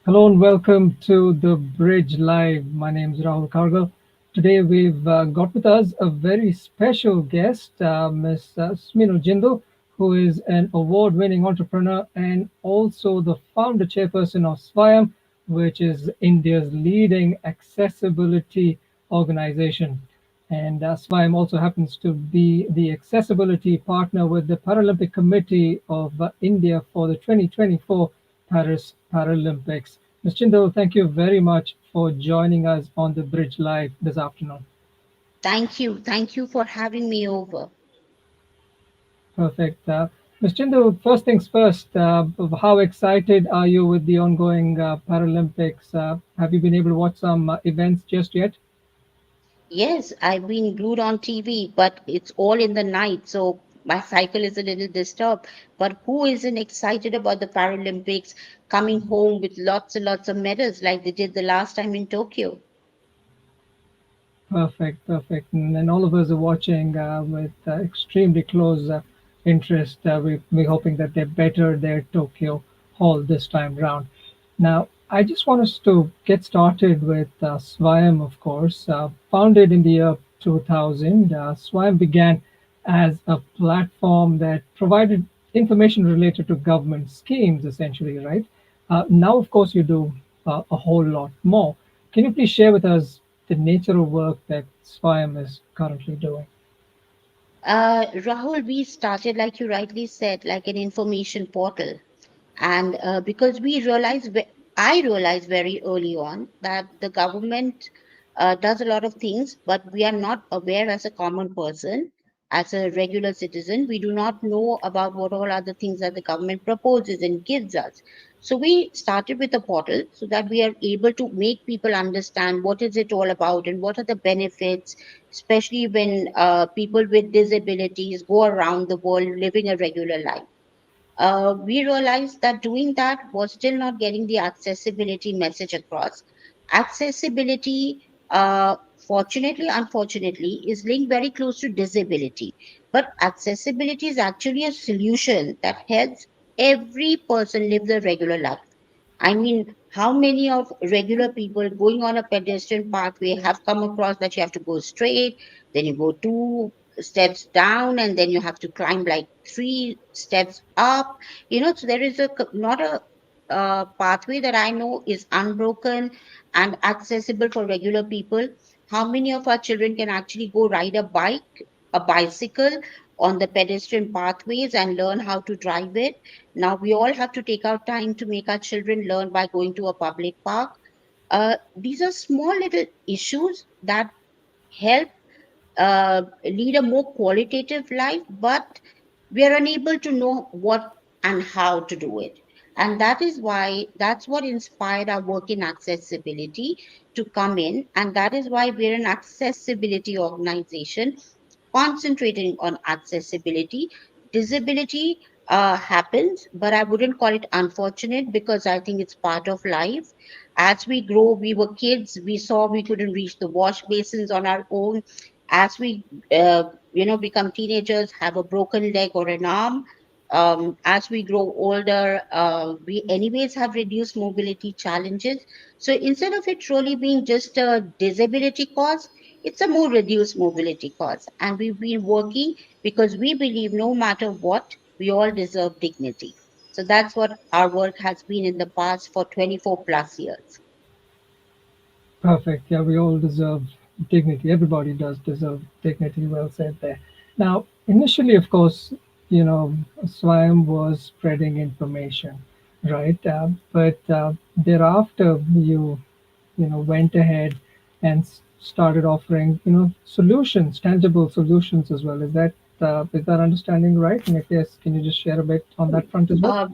Hello and welcome to the Bridge Live. My name is Rahul Kargal. Today we've got with us a very special guest, Ms. Sminu Jindal, who is an award-winning entrepreneur and also the founder-chairperson of Svayam, which is India's leading accessibility organization. And Svayam also happens to be the accessibility partner with the Paralympic Committee of India for the 2024 Paris Paralympics. Ms. Jindal, thank you very much for joining us on the Bridge Live this afternoon. Thank you. Thank you for having me over. Perfect. Ms. Jindal, first things first, how excited are you with the ongoing Paralympics? Have you been able to watch some events just yet? Yes, I've been glued on TV, but it's all in the night, so my cycle is a little disturbed. But who isn't excited about the Paralympics coming home with lots and lots of medals like they did the last time in Tokyo? Perfect, perfect. And all of us are watching with extremely close interest. We're hoping that they better their Tokyo haul this time round. Now, I just want us to get started with Swayam, of course. Founded in the year 2000, Swayam began as a platform that provided information related to government schemes, essentially, right? Now, of course, you do a whole lot more. Can you please share with us the nature of work that Swayam is currently doing? Rahul, we started, like you rightly said, like an information portal. And because I realized very early on that the government does a lot of things, but we are not aware as a common person, as a regular citizen. We do not know about what all other things that the government proposes and gives us. So we started with a portal so that we are able to make people understand what is it all about and what are the benefits, especially when people with disabilities go around the world living a regular life. We realized that doing that was still not getting the accessibility message across. Accessibility, fortunately, unfortunately, is linked very close to disability. But accessibility is actually a solution that helps every person live their regular life. I mean, how many of regular people going on a pedestrian pathway have come across that you have to go straight, then you go two steps down, and then you have to climb like three steps up? So there is not a pathway that I know is unbroken and accessible for regular people. How many of our children can actually go ride a bicycle on the pedestrian pathways and learn how to drive it? Now we all have to take our time to make our children learn by going to a public park. These are small little issues that help lead a more qualitative life, but we are unable to know what and how to do it. And that's what inspired our work in accessibility to come in. And that is why we're an accessibility organization concentrating on accessibility. Disability happens, but I wouldn't call it unfortunate because I think it's part of life. As we grow, we were kids, we saw we couldn't reach the wash basins on our own. As we, become teenagers, have a broken leg or an arm. As we grow older, we anyways have reduced mobility challenges. So instead of it really being just a disability cause, it's a more reduced mobility cause. And we've been working because we believe no matter what, we all deserve dignity. So that's what our work has been in the past for 24 plus years. Perfect. Yeah, we all deserve dignity. Everybody does deserve dignity. Well said there. Now, initially, of course, Swayam was spreading information, right? But thereafter, you went ahead and started offering, solutions, tangible solutions as well. Is that understanding right? And if yes, can you just share a bit on that front as well? Uh,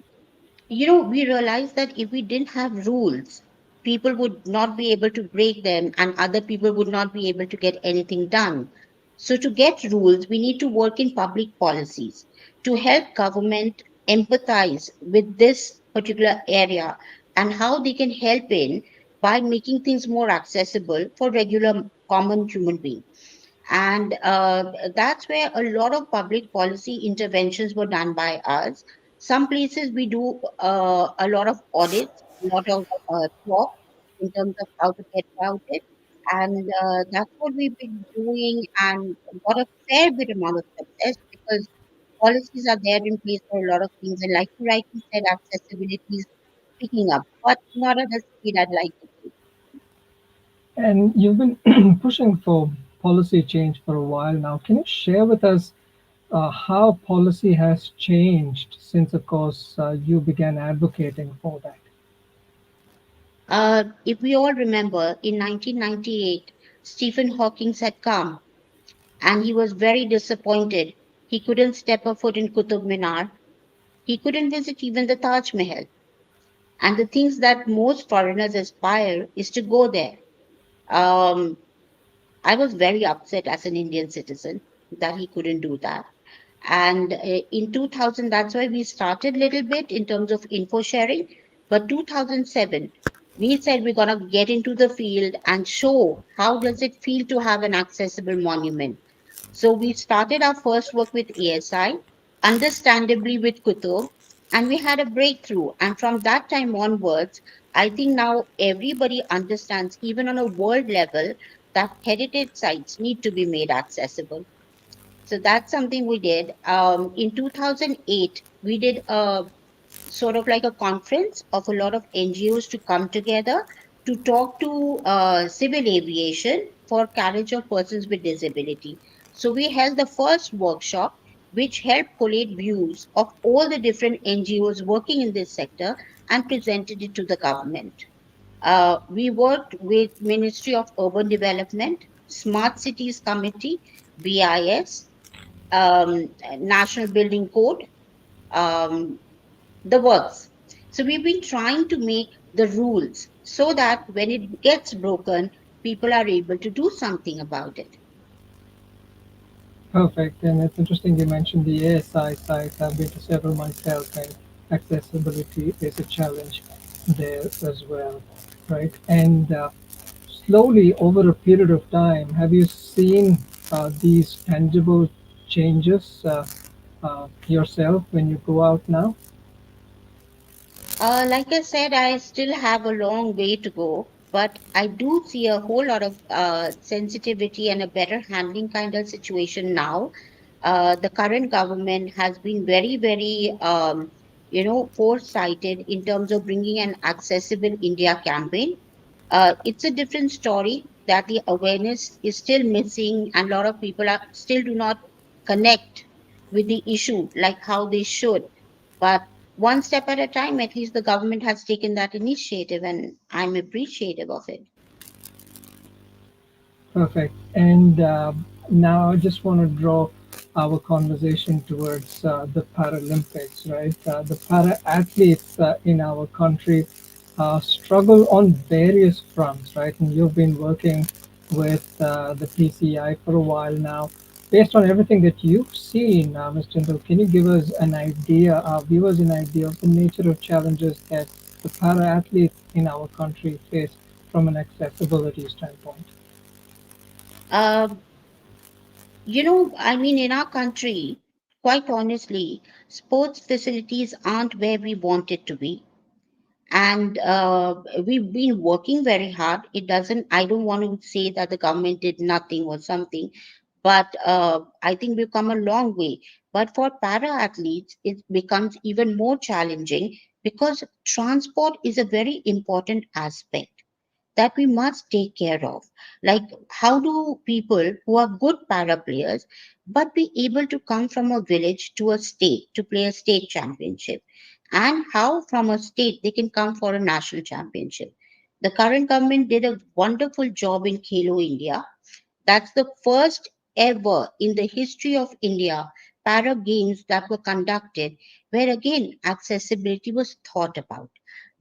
we realized that if we didn't have rules, people would not be able to break them and other people would not be able to get anything done. So to get rules, we need to work in public policies to help government empathize with this particular area and how they can help in by making things more accessible for regular common human beings. And that's where a lot of public policy interventions were done by us. Some places we do a lot of audits lot of talk in terms of how to get about it. And that's what we've been doing and got a fair bit amount of success because policies are there in place for a lot of things. And like you rightly said, accessibility is picking up, but not at the speed I'd like it to. And you've been pushing for policy change for a while now. Can you share with us how policy has changed since, of course, you began advocating for that? If we all remember, in 1998, Stephen Hawking had come and he was very disappointed. He couldn't step a foot in Qutub Minar. He couldn't visit even the Taj Mahal. And the things that most foreigners aspire is to go there. Um, I was very upset as an Indian citizen that he couldn't do that. And in 2000, that's why we started a little bit in terms of info sharing. But 2007, we said we're going to get into the field and show how does it feel to have an accessible monument. So we started our first work with ASI, understandably with Kutub, and we had a breakthrough. And from that time onwards, I think now everybody understands, even on a world level, that heritage sites need to be made accessible. So that's something we did. In 2008, we did a sort of like a conference of a lot of NGOs to come together to talk to civil aviation for carriage of persons with disability. So we held the first workshop, which helped collate views of all the different NGOs working in this sector and presented it to the government. We worked with Ministry of Urban Development, Smart Cities Committee, BIS, National Building Code, um, the works. So we've been trying to make the rules so that when it gets broken, people are able to do something about it. Perfect. And it's interesting you mentioned the ASI sites. I've been to several myself, and accessibility is a challenge there as well, right? And slowly, over a period of time, have you seen these tangible changes yourself when you go out now? Like I said, I still have a long way to go, but I do see a whole lot of sensitivity and a better handling kind of situation now. The current government has been very, very, foresighted in terms of bringing an accessible India campaign. It's a different story that the awareness is still missing, and a lot of people are still do not connect with the issue like how they should. But one step at a time, at least the government has taken that initiative, and I'm appreciative of it. Perfect. And now I just want to draw our conversation towards the Paralympics, right? The para athletes in our country struggle on various fronts, right? And you've been working with the PCI for a while now. Based on everything that you've seen, Ms. Jindal, can you give us an idea, our viewers an idea of the nature of challenges that the para athletes in our country face from an accessibility standpoint? Uh, I mean, in our country, quite honestly, sports facilities aren't where we want it to be. And we've been working very hard. I don't want to say that the government did nothing or something, but I think we've come a long way. But for para athletes, it becomes even more challenging because transport is a very important aspect that we must take care of. Like, how do people who are good para players but be able to come from a village to a state to play a state championship? And how from a state they can come for a national championship? The current government did a wonderful job in Khelo India. That's the first ever in the history of India para games that were conducted where again accessibility was thought about.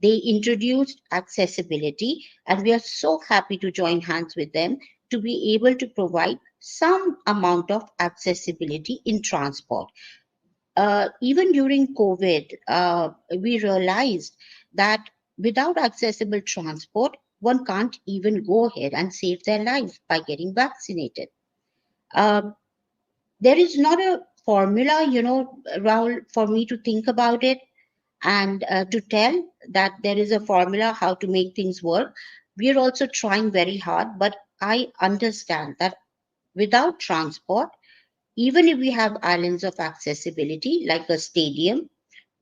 They introduced accessibility, and we are so happy to join hands with them to be able to provide some amount of accessibility in transport. Even during COVID, we realized that without accessible transport, one can't even go ahead and save their lives by getting vaccinated. Uh, there is not a formula, Rahul, for me to think about it. and to tell that there is a formula how to make things work. We are also trying very hard, but I understand that without transport, even if we have islands of accessibility like a stadium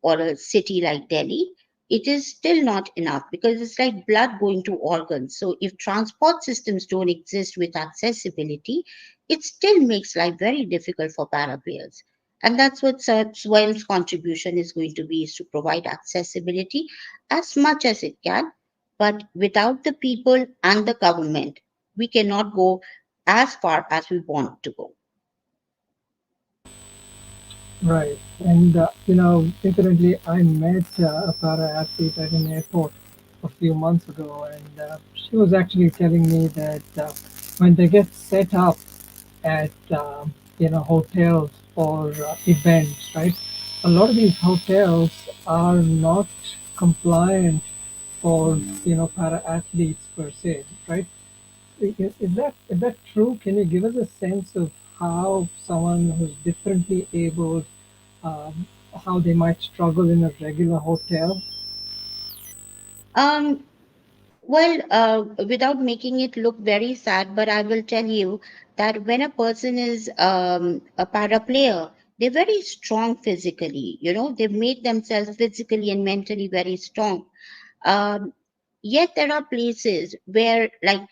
or a city like Delhi, it is still not enough because it's like blood going to organs. So if transport systems don't exist with accessibility, it still makes life very difficult for para players. And that's what Swayam's contribution is going to be, is to provide accessibility as much as it can. But without the people and the government, we cannot go as far as we want to go. Right. And, incidentally, I met a para athlete at an airport a few months ago, and she was actually telling me that when they get set up at, hotels for events, right, a lot of these hotels are not compliant for, para athletes per se, right? Is that true? Can you give us a sense of how someone who's differently able, um, how they might struggle in a regular hotel? Um, without making it look very sad, but I will tell you that when a person is a para player, they're very strong physically. They've made themselves physically and mentally very strong. Um, Yet there are places where, like,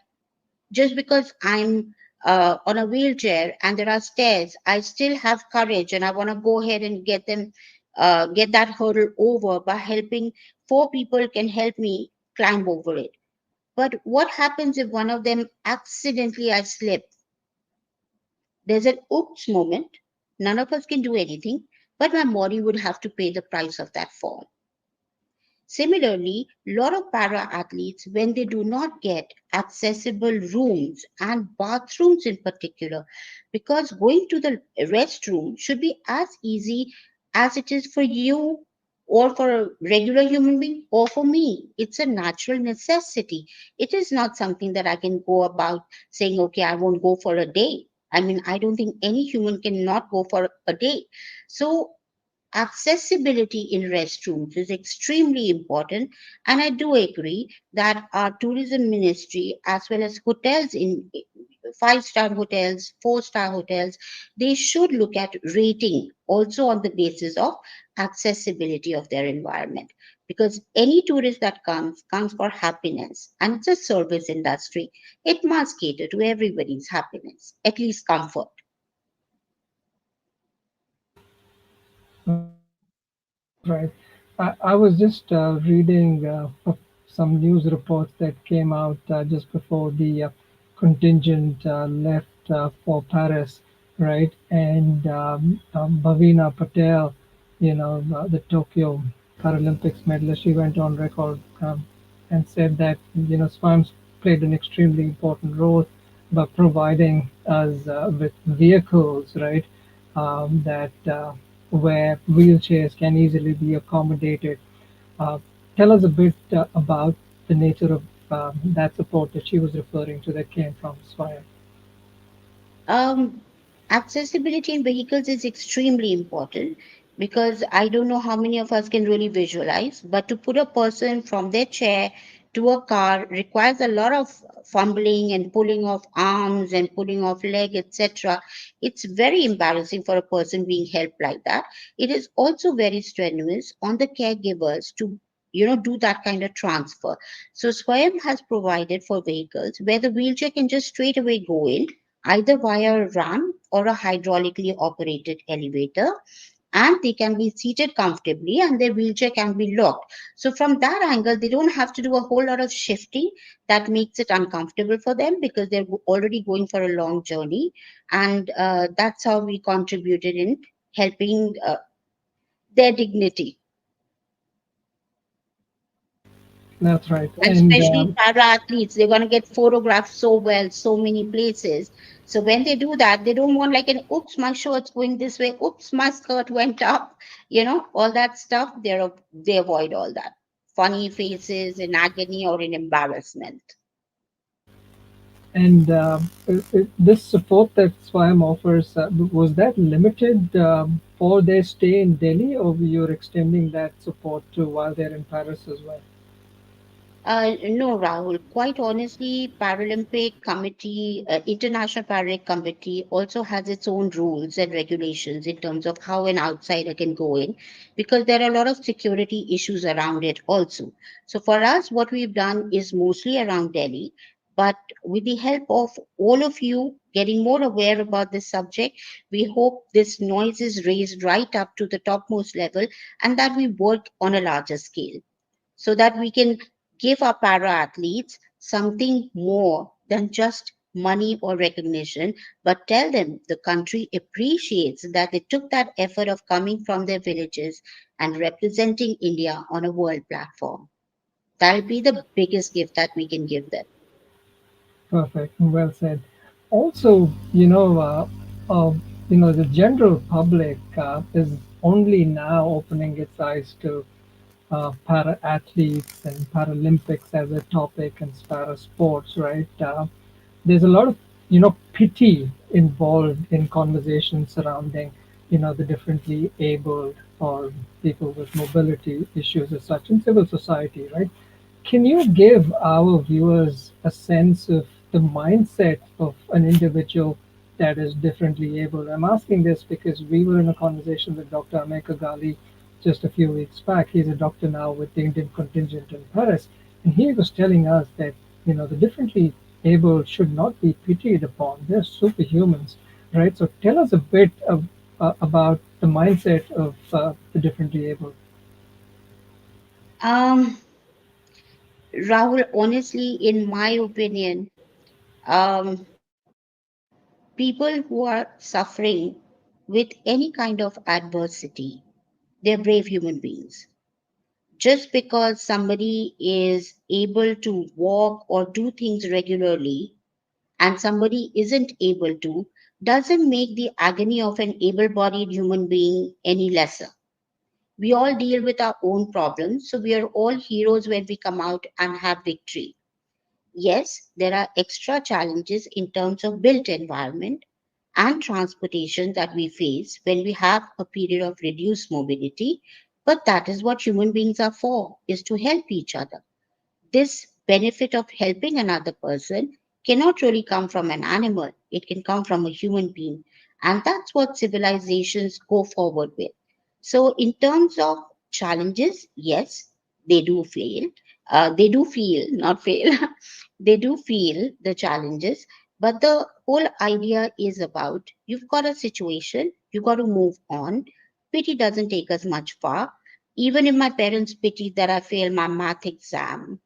just because I'm on a wheelchair and there are stairs, I still have courage and I want to go ahead and get that hurdle over by helping four people can help me climb over it. But what happens if one of them accidentally I slip? There's an oops moment. None of us can do anything, but my body would have to pay the price of that fall. Similarly, a lot of para athletes, when they do not get accessible rooms and bathrooms in particular, because going to the restroom should be as easy as it is for you or for a regular human being or for me. It's a natural necessity. It is not something that I can go about saying, okay, I won't go for a day. I mean, I don't think any human can not go for a day. So accessibility in restrooms is extremely important, and I do agree that our tourism ministry as well as hotels in five-star hotels, four-star hotels, they should look at rating also on the basis of accessibility of their environment, because any tourist that comes for happiness, and it's a service industry. It must cater to everybody's happiness, at least comfort. Right. I was just reading some news reports that came out just before the contingent left for Paris, right? And Bhavina Patel, the Tokyo Paralympics medalist, she went on record and said that, Swam's played an extremely important role by providing us with vehicles, right? That where wheelchairs can easily be accommodated. Uh, Tell us a bit about the nature of that support that she was referring to that came from Swire. Um, Accessibility in vehicles is extremely important because I don't know how many of us can really visualize, but to put a person from their chair to a car requires a lot of fumbling and pulling of arms and pulling of leg, etc. It's very embarrassing for a person being helped like that. It is also very strenuous on the caregivers to do that kind of transfer. So Swayam has provided for vehicles where the wheelchair can just straight away go in either via a ramp or a hydraulically operated elevator, and they can be seated comfortably and their wheelchair can be locked. So from that angle, they don't have to do a whole lot of shifting that makes it uncomfortable for them because they're already going for a long journey. And that's how we contributed in helping their dignity. That's right. And And especially para athletes, they're going to get photographed so well, so many places. So when they do that, they don't want like an oops, my shirt's going this way, oops, my skirt went up, all that stuff. They avoid all that funny faces in agony or in embarrassment. this support that Swam offers, was that limited? or they stay in Delhi, or you're extending that support to while they're in Paris as well? No, Rahul. Quite honestly, International Paralympic Committee also has its own rules and regulations in terms of how an outsider can go in, because there are a lot of security issues around it also. So for us, what we've done is mostly around Delhi, but with the help of all of you getting more aware about this subject, we hope this noise is raised right up to the topmost level and that we work on a larger scale so that we can give our para athletes something more than just money or recognition, but tell them the country appreciates that they took that effort of coming from their villages and representing India on a world platform. That'll be the biggest gift that we can give them. Perfect. Well said. Also, uh, the general public is only now opening its eyes to para athletes and Paralympics as a topic and para sports, right? There's a lot of pity involved in conversations surrounding the differently abled or people with mobility issues as such in civil society, right? Can you give our viewers a sense of the mindset of an individual that is differently able? I'm asking this because we were in a conversation with Dr. Amey Gali just a few weeks back. He's a doctor now with the Indian contingent in Paris, and he was telling us that the differently able should not be pitied upon. They're superhumans, right? So tell us a bit about the mindset of the differently able. Um, Rahul, honestly, in my opinion, um, people who are suffering with any kind of adversity, they're brave human beings. Just because somebody is able to walk or do things regularly and somebody isn't able to, doesn't make the agony of an able bodied human being any lesser. We all deal with our own problems, so we are all heroes when we come out and have victory. Yes, there are extra challenges in terms of built environment and transportation that we face when we have a period of reduced mobility, but that is what human beings are for, is to help each other. This benefit of helping another person cannot really come from an animal, it can come from a human being. And that's what civilizations go forward with. So, in terms of challenges, yes, they do fail. They do feel, not fail, they do feel the challenges. But the whole idea is about you've got a situation, you've got to move on. Pity doesn't take us much far. Even if my parents pitied that I failed my math exam,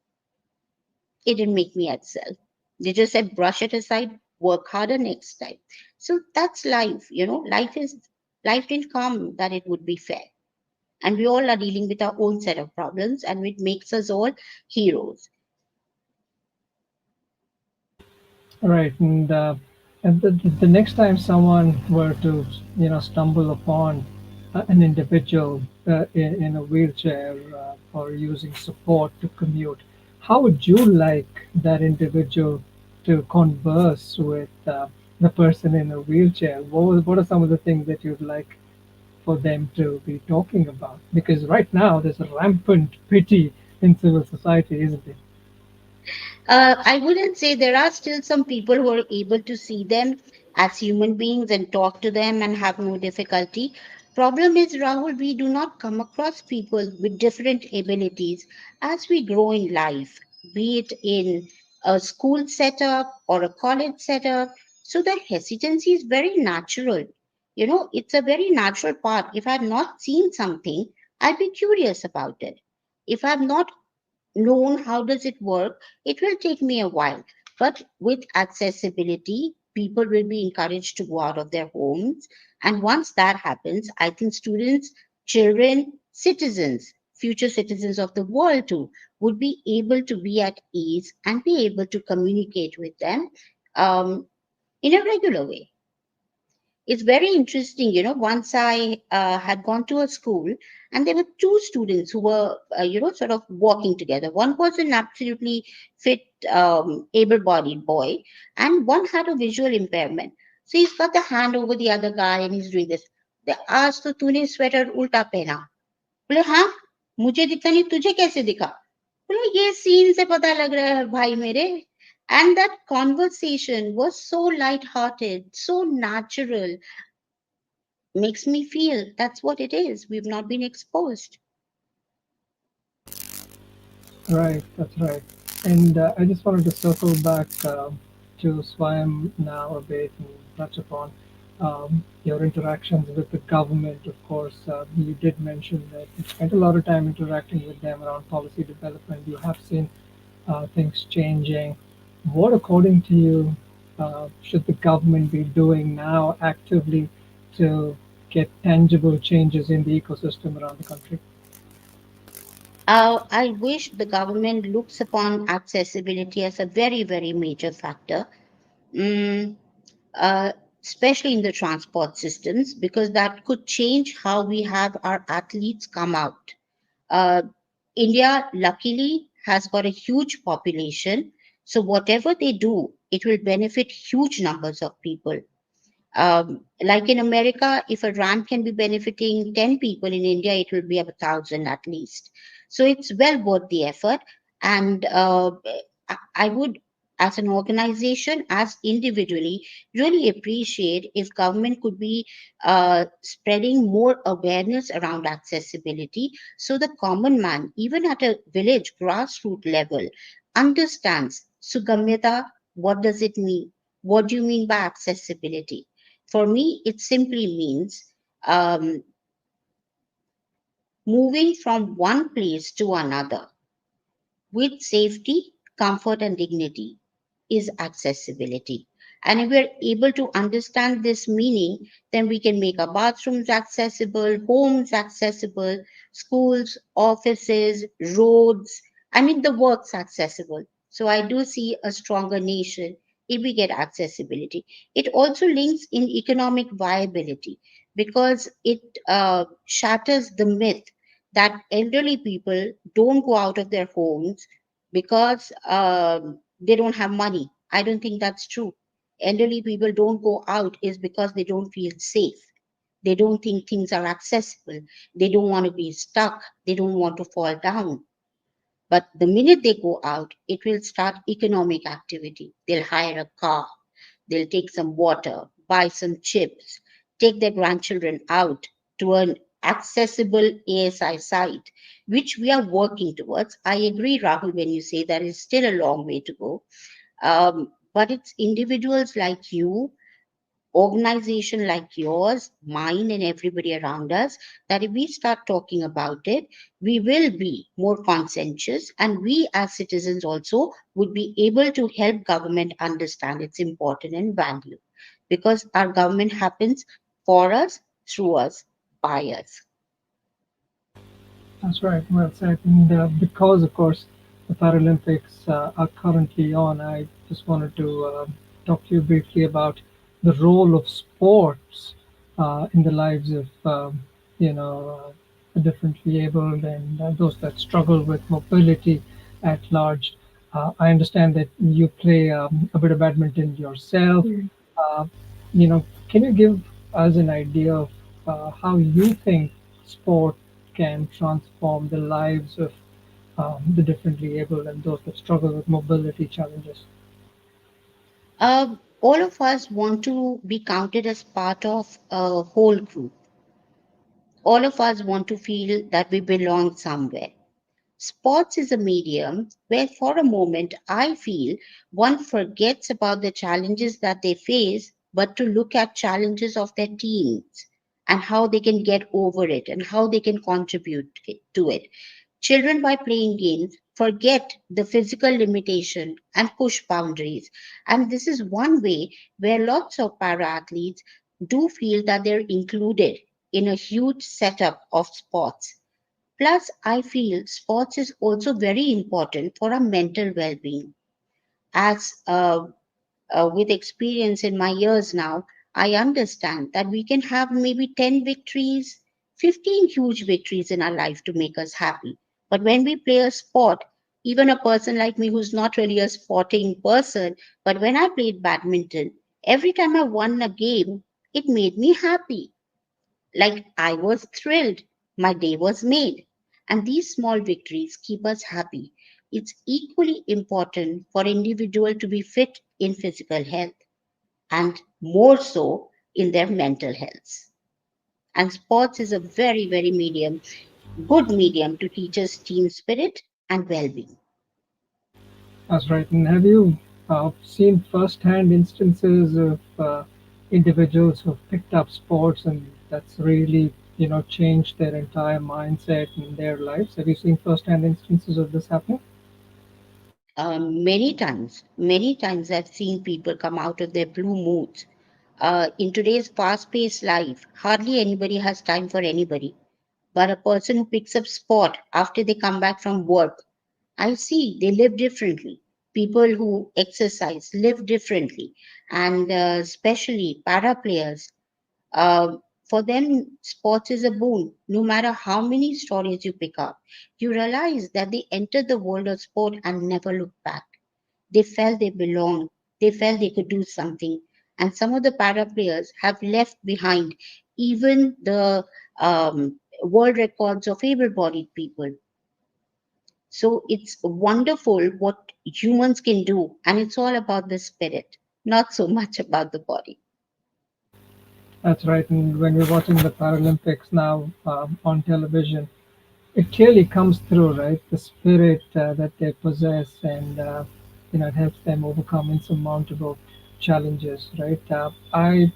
it didn't make me excel. They just said, brush it aside, work harder next time. So that's life. Life didn't come that it would be fair. And we all are dealing with our own set of problems, and it makes us all heroes. Right, and the next time someone were to, stumble upon an individual in a wheelchair or using support to commute, how would you like that individual to converse with the person in a wheelchair? What are some of the things that you'd like for them to be talking about? Because right now there's a rampant pity in civil society, isn't it? I wouldn't say there are still some people who are able to see them as human beings and talk to them and have no difficulty. Problem is, Rahul, we do not come across people with different abilities as we grow in life, be it in a school setup or a college setup. So the hesitancy is very natural. It's a very natural part. If I've not seen something, I'd be curious about it. If I've not known how does it work, it will take me a while. But with accessibility, people will be encouraged to go out of their homes. And once that happens, I think students, children, citizens, future citizens of the world too, would be able to be at ease and be able to communicate with them um, in a regular way. It's very interesting. Once I had gone to a school and there were two students who were, sort of walking together. One was an absolutely fit, able bodied boy, and one had a visual impairment. So he's got the hand over the other guy and he's doing this. आज तो तूने sweater उल्टा पहना। बोले हाँ, मुझे दिखता नहीं, तुझे कैसे दिखा? बोले ये सीन से पता लग रहा है भाई मेरे। And that conversation was so light-hearted, so natural, makes me feel that's what it is. We've not been exposed. Right, that's right. And I just wanted to circle back to Swayam now a bit and touch upon your interactions with the government. Of course, you did mention that you spent a lot of time interacting with them around policy development. You have seen things changing. What, according to you, should the government be doing now actively to get tangible changes in the ecosystem around the country? I wish the government looks upon accessibility as a very, very major factor, mm, uh, especially in the transport systems, because that could change how we have our athletes come out. Uh, India, luckily, has got a huge population. So, whatever they do, it will benefit huge numbers of people. Like in America, if a ramp can be benefiting 10 people, in India, it will be 1,000 at least. So it's well worth the effort. And I would, as an organization, as individually, really appreciate if government could be spreading more awareness around accessibility so the common man, even at a village grassroots level, understands Sugamyata, what does it mean? What do you mean by accessibility? For me, it simply means um, moving from one place to another with safety, comfort, and dignity is accessibility. And if we're able to understand this meaning, then we can make our bathrooms accessible, homes accessible, schools, offices, roads, I mean, the works accessible. So I do see a stronger nation if we get accessibility. It also links in economic viability because it shatters the myth that elderly people don't go out of their homes because they don't have money. I don't think that's true. Elderly people don't go out is because they don't feel safe. They don't think things are accessible. They don't want to be stuck. They don't want to fall down. But the minute they go out, it will start economic activity. They'll hire a car, they'll take some water, buy some chips, take their grandchildren out to an accessible ASI site, which we are working towards. I agree, Rahul, when you say that is still a long way to go. But it's individuals like you, organization like yours, mine, and everybody around us, that if we start talking about it, we will be more conscientious, and we as citizens also would be able to help government understand its importance and value, because our government happens for us, through us, by us. That's right. Well said. And because, of course, the Paralympics are currently on, I just wanted to talk to you briefly about the role of sports in the lives of, the differently abled and those that struggle with mobility at large. I understand that you play a bit of badminton yourself. Mm. Uh, can you give us an idea of how you think sport can transform the lives of the differently able and those that struggle with mobility challenges? All of us want to be counted as part of a whole group. All of us want to feel that we belong somewhere. Sports is a medium where, for a moment, I feel one forgets about the challenges that they face, but to look at challenges of their teams and how they can get over it and how they can contribute to it. Children, by playing games, forget the physical limitation and push boundaries. And this is one way where lots of para athletes do feel that they're included in a huge setup of sports. Plus, I feel sports is also very important for our mental well being. As with experience in my years now, I understand that we can have maybe 10 victories, 15 huge victories in our life to make us happy. But when we play a sport, even a person like me who's not really a sporting person, but when I played badminton, every time I won a game, it made me happy. Like I was thrilled, my day was made. And these small victories keep us happy. It's equally important for individual to be fit in physical health and more so in their mental health. And sports is a very, very good medium to teach us team spirit and well-being. That's right. And have you seen first-hand instances of individuals who've picked up sports and that's really, changed their entire mindset in their lives? Have you seen first-hand instances of this happening? Many times I've seen people come out of their blue moods. In today's fast-paced life, hardly anybody has time for anybody. But a person who picks up sport after they come back from work, I see they live differently. People who exercise live differently, and especially para players. For them, sports is a boon. No matter how many stories you pick up, you realize that they entered the world of sport and never looked back. They felt they belonged. They felt they could do something. And some of the para players have left behind even the world records of able-bodied people. So it's wonderful what humans can do, and it's all about the spirit, not so much about the body. That's right. And when we're watching the Paralympics now on television, it clearly comes through, right? The spirit that they possess, and it helps them overcome insurmountable challenges, right? I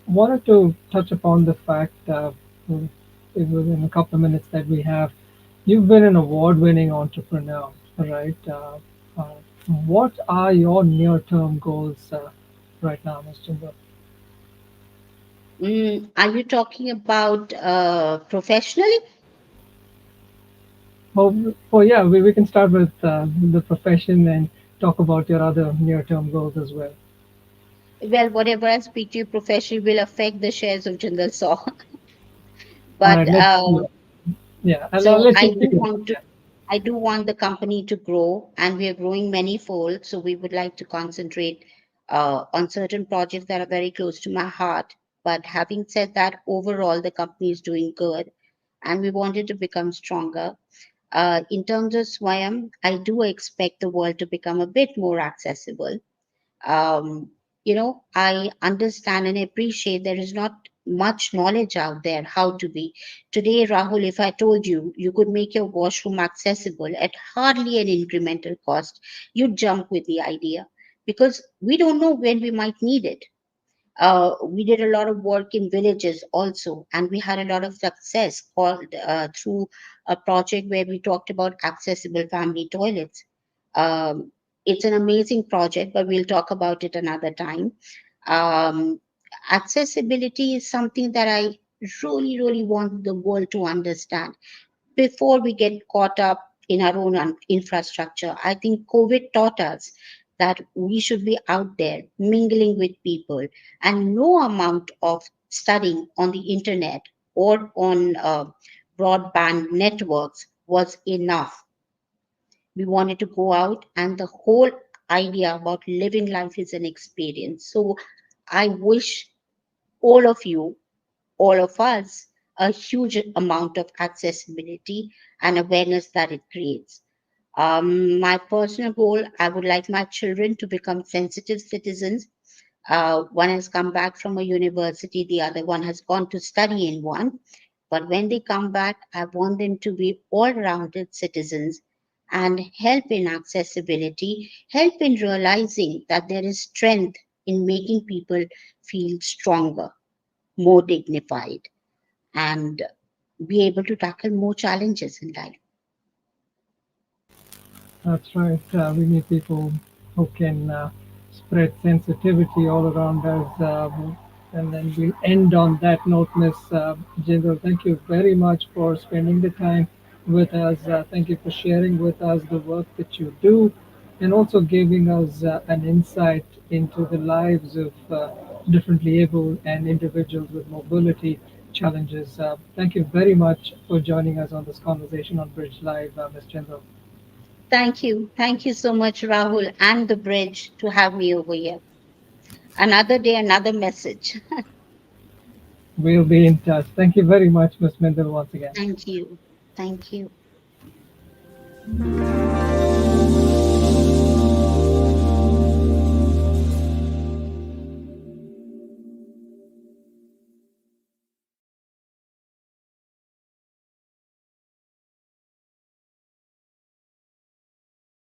wanted to touch upon the fact mm, within a couple of minutes that we have. You've been an award-winning entrepreneur, right? What are your near-term goals right now, Mr. Jindal? Are you talking about professionally? Well, yeah, we can start with the profession and talk about your other near-term goals as well. Well, whatever I speak to you professionally will affect the shares of Jindal Saw. All But right, yeah, I'll so let you take it. Yeah. I do want the company to grow, and we are growing manyfold. So we would like to concentrate on certain projects that are very close to my heart. But having said that, overall the company is doing good, and we wanted to become stronger. In terms of Swayam, I do expect the world to become a bit more accessible. um, I understand and appreciate there is not much knowledge out there how to be. Today, Rahul, if I told you you could make your washroom accessible at hardly an incremental cost, you'd jump with the idea because we don't know when we might need it. We did a lot of work in villages also, and we had a lot of success called through a project where we talked about accessible family toilets. Um, it's an amazing project, but we'll talk about it another time. Um, Accessibility is something that I really, really want the world to understand before we get caught up in our own infrastructure. I think COVID taught us that we should be out there mingling with people, and no amount of studying on the internet or on broadband networks was enough. We wanted to go out, and the whole idea about living life is an experience. So I wish all of you, all of us, a huge amount of accessibility and awareness that it creates. My personal goal, I would like my children to become sensitive citizens. One has come back from a university, the other one has gone to study in one. But when they come back, I want them to be all rounded citizens and help in accessibility, help in realizing that there is strength in making people feel stronger, more dignified, and be able to tackle more challenges in life. That's right. We need people who can spread sensitivity all around us. And then we'll end on that note, Miss Jindal. Thank you very much for spending the time with us. Thank you for sharing with us the work that you do and also giving us an insight into the lives of differently able and individuals with mobility challenges. Thank you very much for joining us on this conversation on Bridge Live, Ms. Jindal. Thank you. Thank you so much, Rahul, and the bridge to have me over here. Another day, another message. We'll be in touch. Thank you very much, Ms. Mindal, once again. Thank you. Thank you.